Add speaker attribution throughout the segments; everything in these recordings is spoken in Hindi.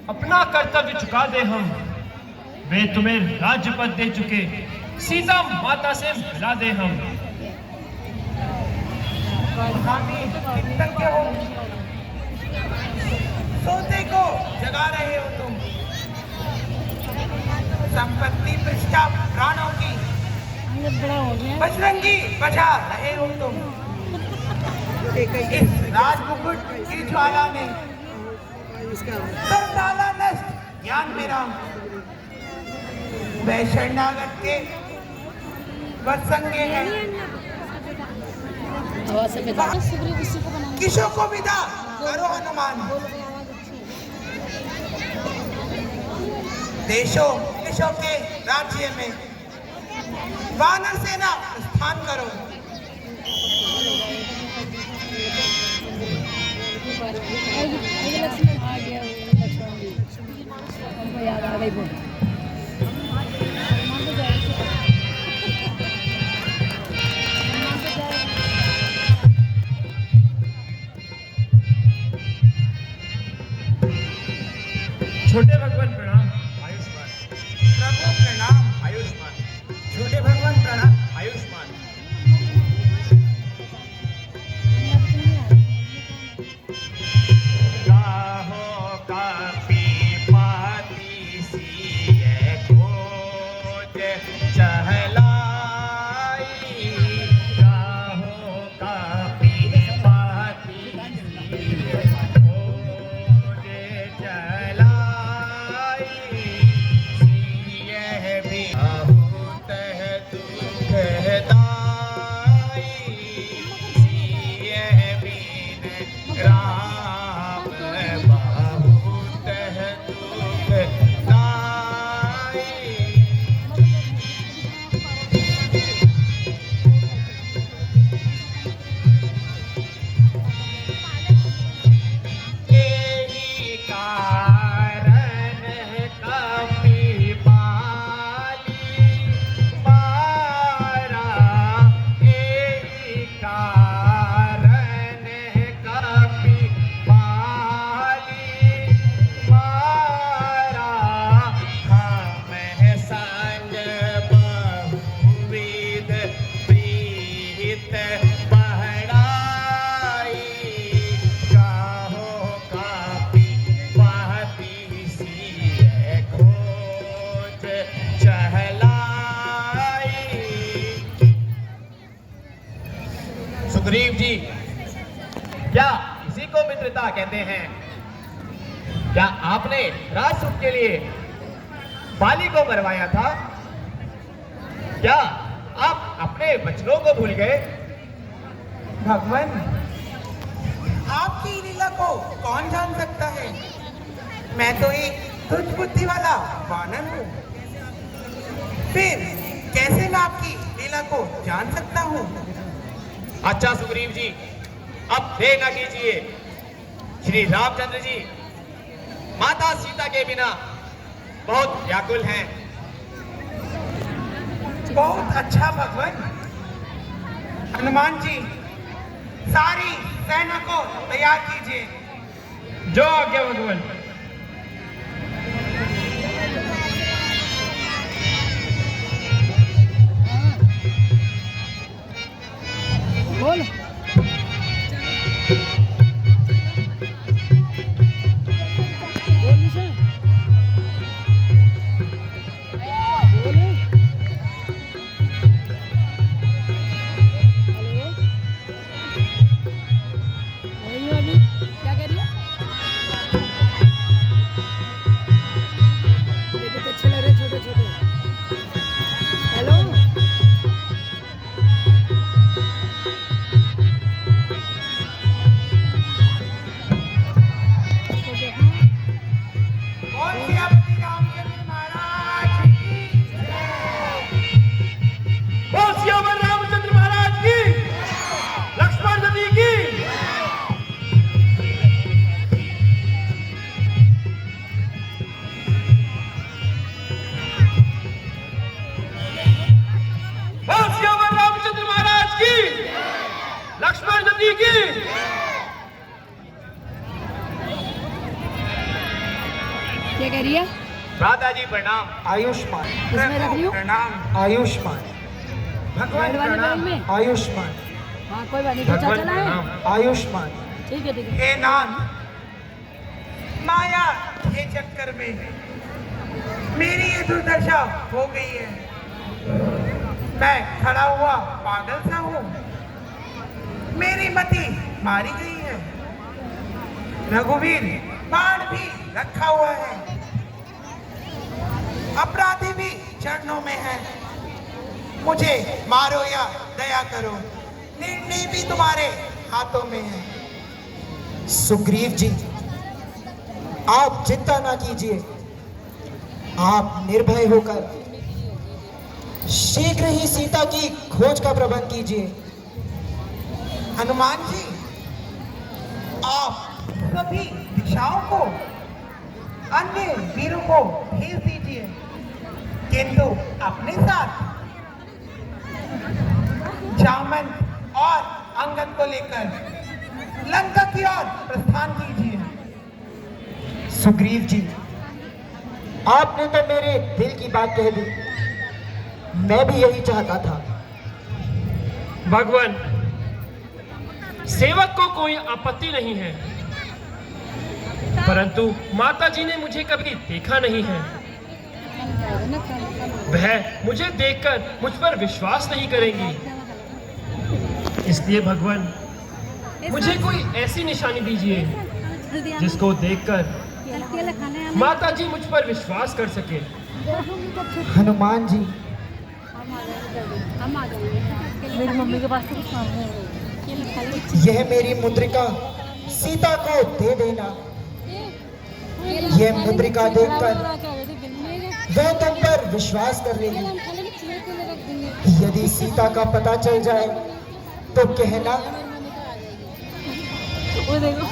Speaker 1: अपना कर्तव्य चुका दे हम। वे तुम्हें राज्य पद दे चुके, सीता माता से मिला दे हम।
Speaker 2: कृतज्ञ हो, सोते को जगा रहे हो तुम। संपत्ति पृष्ठा प्राणों की बजरंगी बजा रहे हो तुम। इस राजमुकुट की ज्वाला में कर डाला नष्ट ज्ञान मेरा। वह शरणागत के वत्संगे हैं। किशों को विदा करो हनुमान। देशों देशों के राज्य में वानर सेना स्थान करो।
Speaker 3: याद आ गई।
Speaker 1: छोटे भगवान प्रणाम। आयुष्मान।
Speaker 2: प्रभु प्रणाम।
Speaker 1: आयुष्मान।
Speaker 2: छोटे भगवान प्रणाम।
Speaker 1: आयुष्मान। सुग्रीव जी, क्या इसी को मित्रता कहते हैं? क्या आपने राजसुख के लिए बाली को मरवाया था? क्या आप अपने वचनों को भूल गए?
Speaker 2: भगवान, आपकी लीला को कौन जान सकता है? मैं तो एक तुच्छ बुद्धि वाला वानर हूँ। फिर कैसे मैं आपकी लीला को जान सकता हूँ?
Speaker 1: अच्छा सुग्रीव जी, अब देर न कीजिए। श्री रामचंद्र जी माता सीता के बिना बहुत व्याकुल हैं।
Speaker 2: बहुत अच्छा भगवान। हनुमान जी, सारी सेना को तैयार कीजिए।
Speaker 1: जो आज्ञा भगवान।
Speaker 3: बोल। क्या कह रही है? क्या कह रही है?
Speaker 1: भ्राता जी प्रणाम।
Speaker 2: आयुष्मान।
Speaker 3: इसमें रख रही हूँ?
Speaker 2: प्रणाम। आयुष्मान। भगवान
Speaker 3: रेड वाले बैग
Speaker 2: प्रणाम।
Speaker 3: में?
Speaker 2: आयुष्मान।
Speaker 3: हाँ कोई बात नहीं, तो
Speaker 1: भगवान
Speaker 3: चाचा लाए?
Speaker 1: प्रणाम।
Speaker 2: आयुष्मान।
Speaker 3: ठीक है ठीक है।
Speaker 2: हे नान, माया के चक्कर में मेरी ये दुर्दशा हो गई है। मैं खड़ा हुआ पागल सा हूँ, मेरी मति मारी गई है। रघुवीर बाण भी रखा हुआ है, अपराधी भी चरणों में है। मुझे मारो या दया करो, निर्णय भी तुम्हारे हाथों में है।
Speaker 4: सुग्रीव जी, आप चिंता ना कीजिए। आप निर्भय होकर शीघ्र ही सीता की खोज का प्रबंध कीजिए।
Speaker 2: हनुमान जी, आप सभी दिशाओं को अन्य वीरों को भेज दीजिए, किंतु अपने साथ जामन और अंगद को लेकर लंका की ओर प्रस्थान कीजिए।
Speaker 4: सुग्रीव जी, आपने तो मेरे दिल की बात कह दी। मैं भी यही चाहता था।
Speaker 5: भगवान, सेवक को कोई आपत्ति नहीं है, परंतु माता जी ने मुझे कभी देखा नहीं है। वह मुझे देखकर मुझ पर विश्वास नहीं करेंगी। इसलिए भगवान, मुझे कोई ऐसी निशानी दीजिए जिसको देखकर माता जी मुझ पर विश्वास कर सके।
Speaker 4: हनुमान जी,
Speaker 3: हम आ जाएंगे। मेरी मम्मी के पास तो कुछ काम है।
Speaker 4: यह मेरी मुद्रिका सीता को दे देना। यह मुद्रिका देखकर वह तुम पर विश्वास कर लेगी। यदि सीता का पता चल जाए तो कहना
Speaker 3: वो देखो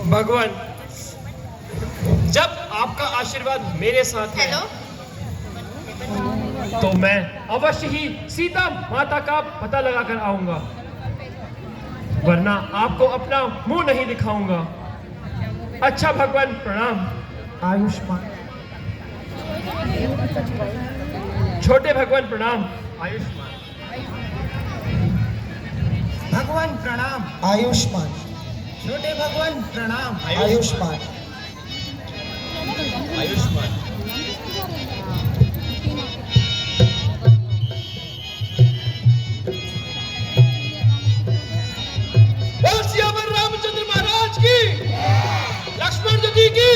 Speaker 5: भगवान, जब आपका आशीर्वाद मेरे साथ है तो मैं अवश्य ही सीता माता का पता लगाकर आऊंगा, वरना आपको अपना मुंह नहीं दिखाऊंगा। अच्छा भगवान प्रणाम।
Speaker 4: आयुष्मान।
Speaker 5: छोटे भगवान प्रणाम। आयुष्मान।
Speaker 2: भगवान प्रणाम।
Speaker 4: आयुष्मान।
Speaker 2: छोटे भगवान प्रणाम।
Speaker 4: आयुष्मान।
Speaker 5: आयुष्मान। बोल सियावर रामचंद्र महाराज की, लक्ष्मण जी की।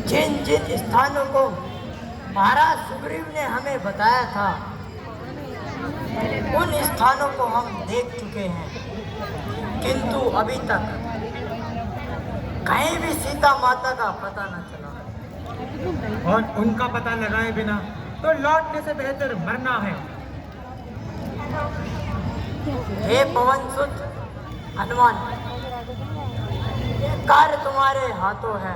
Speaker 4: जिन जिन स्थानों को महाराज सुग्रीव ने हमें बताया था, उन स्थानों को हम देख चुके हैं, किंतु अभी तक कहीं भी सीता माता का पता न चला।
Speaker 2: और उनका पता लगाए बिना तो लौटने से बेहतर मरना है।
Speaker 4: हे पवन सुत हनुमान, ये कार्य तुम्हारे हाथों है।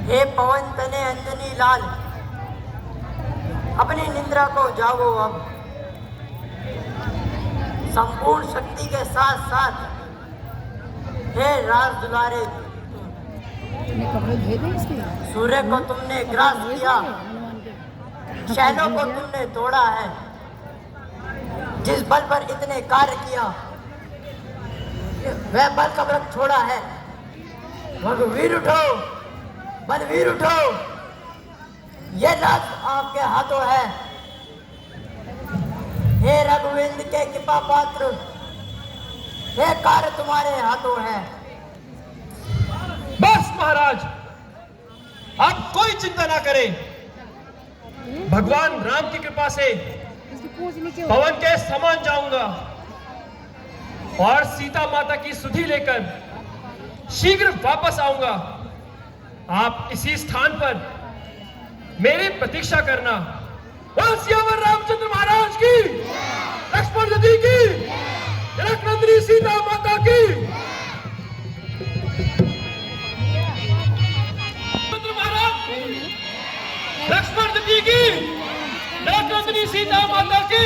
Speaker 4: हे पवन तने अंजनी लाल, अपनी निद्रा को जागो अब। संपूर्ण शक्ति के साथ साथ हे राज दुलारे, सूर्य को तुमने ग्रास किया, शैलों को तुमने तोड़ा है। जिस बल पर इतने कार्य किया, वह बल का वृक्ष छोड़ा है। रघुवीर उठो, बलवीर उठो, ये राज आपके हाथों है। हे रघुवेंद्र के कृपा पात्र, हे कार्य तुम्हारे हाथों है।
Speaker 5: बस महाराज, आप कोई चिंता ना करें। भगवान राम की कृपा से पवन के समान जाऊंगा और सीता माता की सुधि लेकर शीघ्र वापस आऊंगा। आप इसी स्थान पर मेरी प्रतीक्षा करना। बोल सियावर रामचंद्र महाराज की, लक्ष्मण जी की, जनकनंदिनी सीता माता की। महाराज, लक्ष्मण जी की, जनकनंदिनी सीता माता की।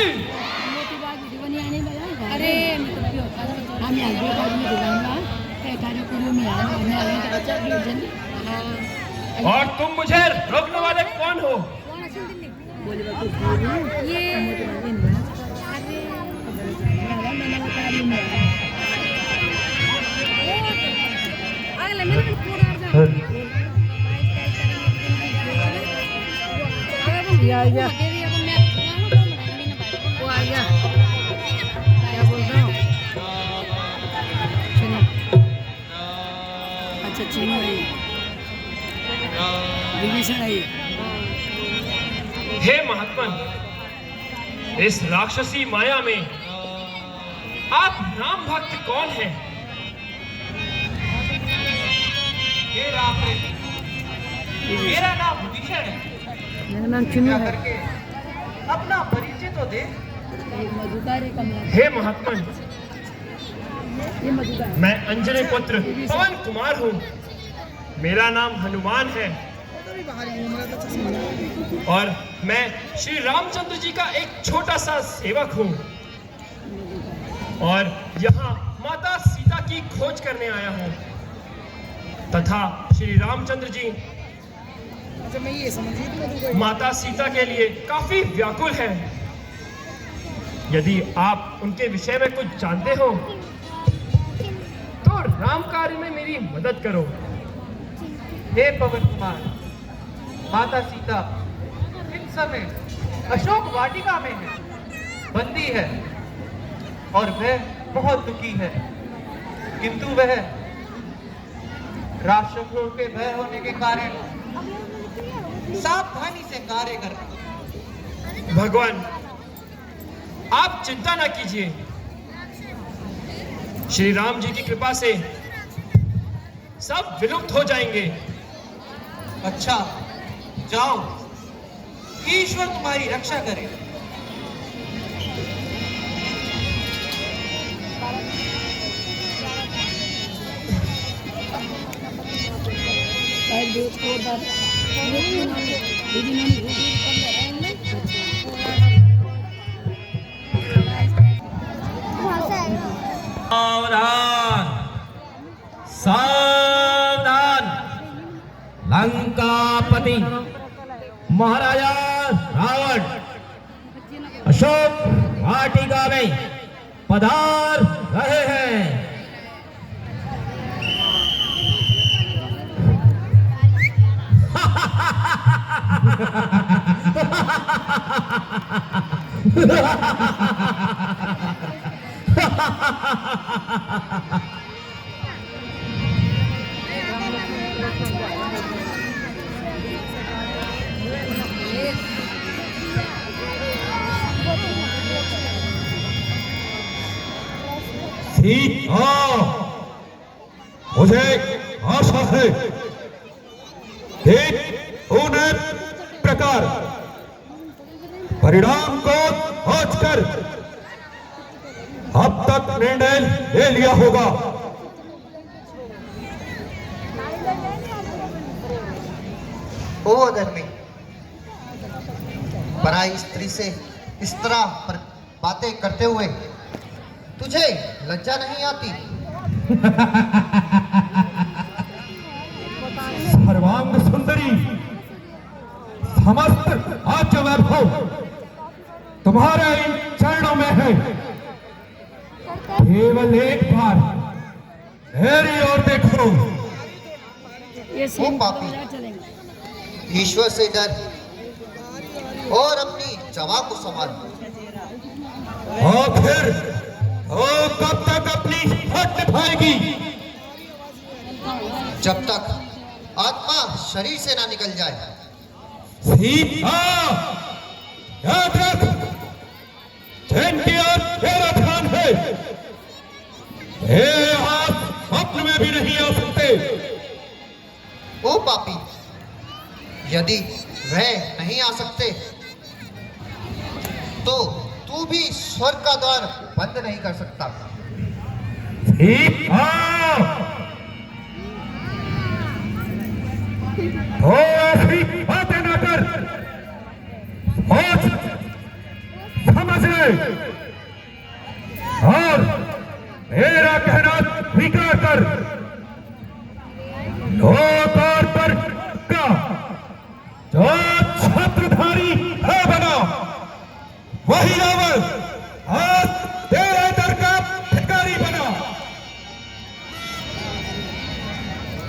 Speaker 3: अरे हम आगे बाद में दिखाऊंगा कार्यक्रम में
Speaker 5: और तुम मुझे रोकने वाले कौन हो?
Speaker 3: या वो आ गया, क्या बोल रहा हूँ? सुनो, अच्छा चीनू आई, विभीषण आई।
Speaker 5: हे महात्मन, इस राक्षसी माया में आप राम भक्त कौन हैं?
Speaker 2: हे राम रे, मेरा नाम विभीषण है।
Speaker 3: मेरा नाम चीनू है।
Speaker 2: करके अपना परिचय तो दे।
Speaker 3: एक मधुकार है कमला।
Speaker 5: हे महात्मन,
Speaker 3: ये मधुकार है।
Speaker 5: मैं अंजनी पुत्र पवन कुमार हूँ। मेरा नाम हनुमान है और मैं श्री रामचंद्र जी का एक छोटा सा सेवक हूँ और यहाँ माता सीता की खोज करने आया हूँ तथा श्री रामचंद्र जी माता सीता के लिए काफी व्याकुल हैं। यदि आप उनके विषय में कुछ जानते हो तो राम कार्य में मेरी मदद करो।
Speaker 2: हे पवन कुमार, माता सीता इस समय अशोक वाटिका में है, बंदी है और वह बहुत दुखी है, किंतु वह राक्षसों के भय होने के कारण सावधानी से कार्य कर रही है।
Speaker 5: भगवान, आप चिंता ना कीजिए। श्री राम जी की कृपा से सब विलुप्त हो जाएंगे।
Speaker 2: अच्छा, जाओ, ईश्वर तुम्हारी रक्षा करे।
Speaker 3: और
Speaker 5: सावधान सावधान लंकापति महाराजा रावण अशोक वाटिका में पधार रहे हैं। मुझे आशा है कि उन्हें प्रकार परिणाम को खोजकर अब तक निर्णय ले लिया होगा।
Speaker 6: ओ अधर्मी, पराई स्त्री से इस तरह पर बातें करते हुए तुझे लज्जा नहीं आती?
Speaker 5: सर्वांग सुंदरी, समस्त राज्य वैभव तुम्हारे इन चरणों में है। केवल एक बार मेरी ओर देखो।
Speaker 3: ये
Speaker 6: ओ पापी,
Speaker 3: चलेंगे।
Speaker 6: ईश्वर से डर और अपनी जवा को संभाल।
Speaker 5: और फिर कब तक अपनी हट निभाएगी?
Speaker 6: जब तक आत्मा शरीर से ना निकल जाए।
Speaker 5: सीता, याद रख, जिनकी ओर तेरा ध्यान है, ये हाथ स्वप्न में भी नहीं आ सकते।
Speaker 6: ओ पापी, यदि वह नहीं आ सकते तो तू भी स्वर्ग का द्वार बंद नहीं कर सकता।
Speaker 5: सीता, तो ऐसी बातें न कर, सोच समझ ले और मेरा कहना स्वीकार कर। लोक पर का जो छत्रधारी है बना, वही रावण आज तेरे दर का भिखारी बना।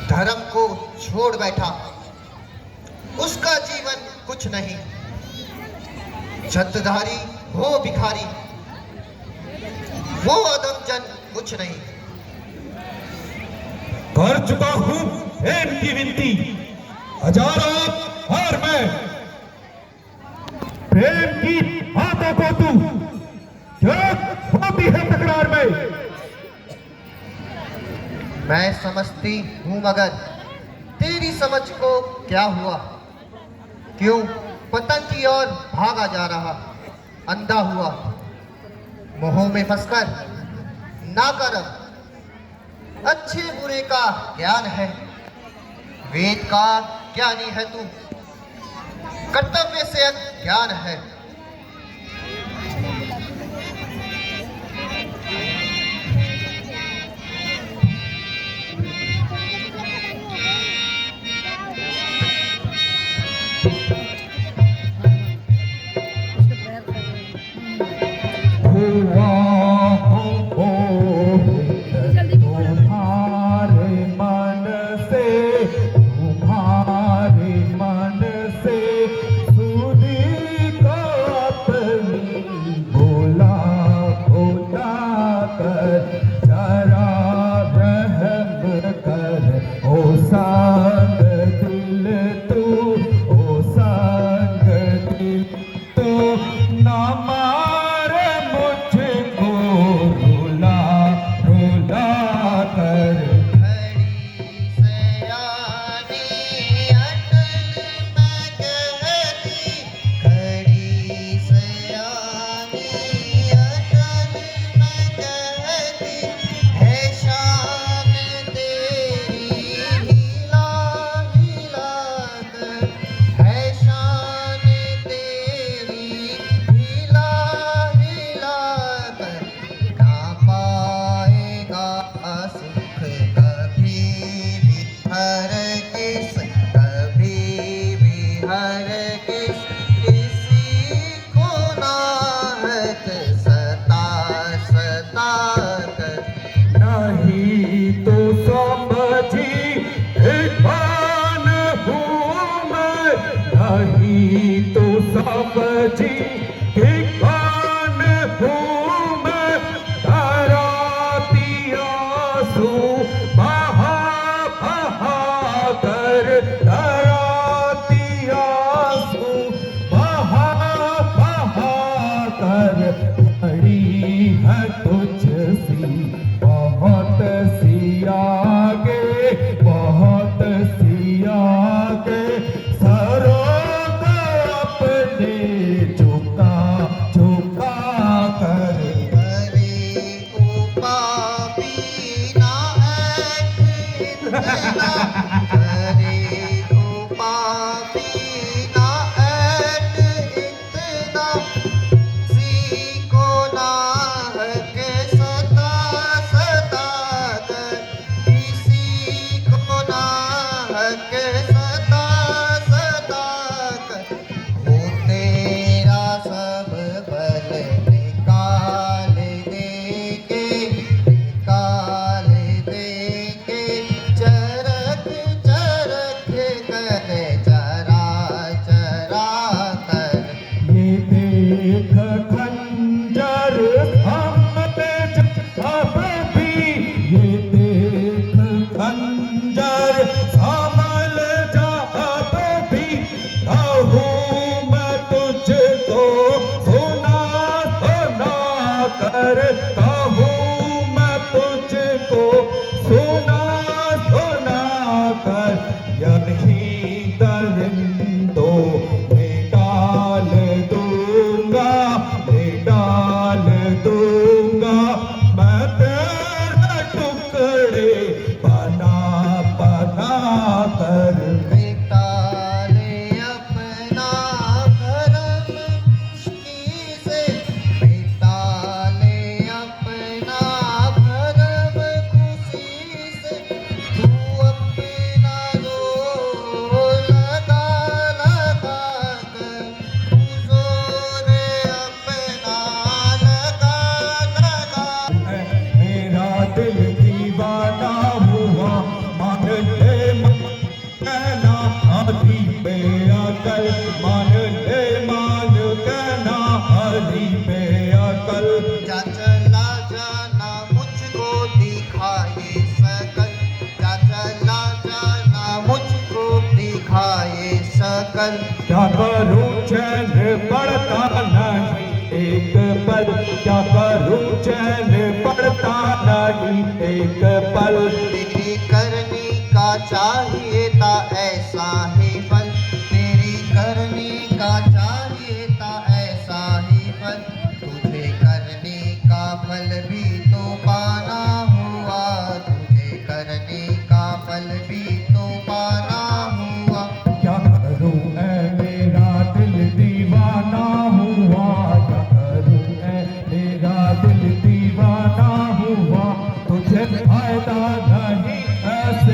Speaker 6: धर्म को छोड़ बैठा, उसका जीवन कुछ नहीं। छत्रधारी हो भिखारी, वो अधम जन कुछ नहीं।
Speaker 5: कर चुका हूं प्रेम की विनती, हजारों बार मैं। प्रेम की बातों को तू क्या होती है तकरार में?
Speaker 6: मैं समझती हूँ मगर तेरी समझ को क्या हुआ? क्यों पतन की ओर भागा जा रहा, अंधा हुआ, मोह में फंसकर ना कर। अच्छे बुरे का ज्ञान है, वेद का ज्ञानी है तू, कर्तव्य से अज्ञान है।
Speaker 5: तुम्हारे मन से सुधी को
Speaker 6: हरगिज किसी को नाहक सता सता कर।
Speaker 5: नहीं तो समझी ईमान हूँ मैं, नहीं तो समझी ईमान हूँ मैं, धराती आंसू बहा बहा कर, धराती आंसू बहा बहा कर, खड़ी है तुझसी बहुत सी आगे, बहुत सी आगे, सरों को अपने झुका झुका कर।
Speaker 6: हरे को पापी ना ऐठ इतना, हरे को पापी ना ऐठ इतना, किसी को नाहक सता सता कर, किसी को नाहक सता सता कर। वो तेरा सब बल निकाल देंगे, निकाल देंगे, चरख चरख कर, चरा चरा कर।
Speaker 5: ये देख खंजर हम पे जब भी, ये देख खंजर संभल जब भी, कहूँ मैं तुझको सुना सुना कर, कहूँ मैं तुझको सुना सुना कर। यही दरिंदों में डाल दूंगा, में डाल दूंगा, मैं तेरे टुकड़े बना बना कर।
Speaker 6: निकाले अपना भरम मुश्किल से, निकाले अपना भरम खुशी से, तू अपना जोर लगा लगा कर, तू जोर अपना लगा लगा।
Speaker 5: मेरा दिल दीवाना हुआ, मान ले मन कहना आधी बेअकल, मान ले मान कहना आधी बेअकल।
Speaker 6: जा चला जाना मुझको दिखाए सकल, जा चला जाना मुझको दिखाए सकल।
Speaker 5: क्या करूं चैन पड़ता नहीं एक पल, क्या करूं चैन पड़ता नहीं एक पल।
Speaker 6: तेरी करनी का चाहिए था ऐसा है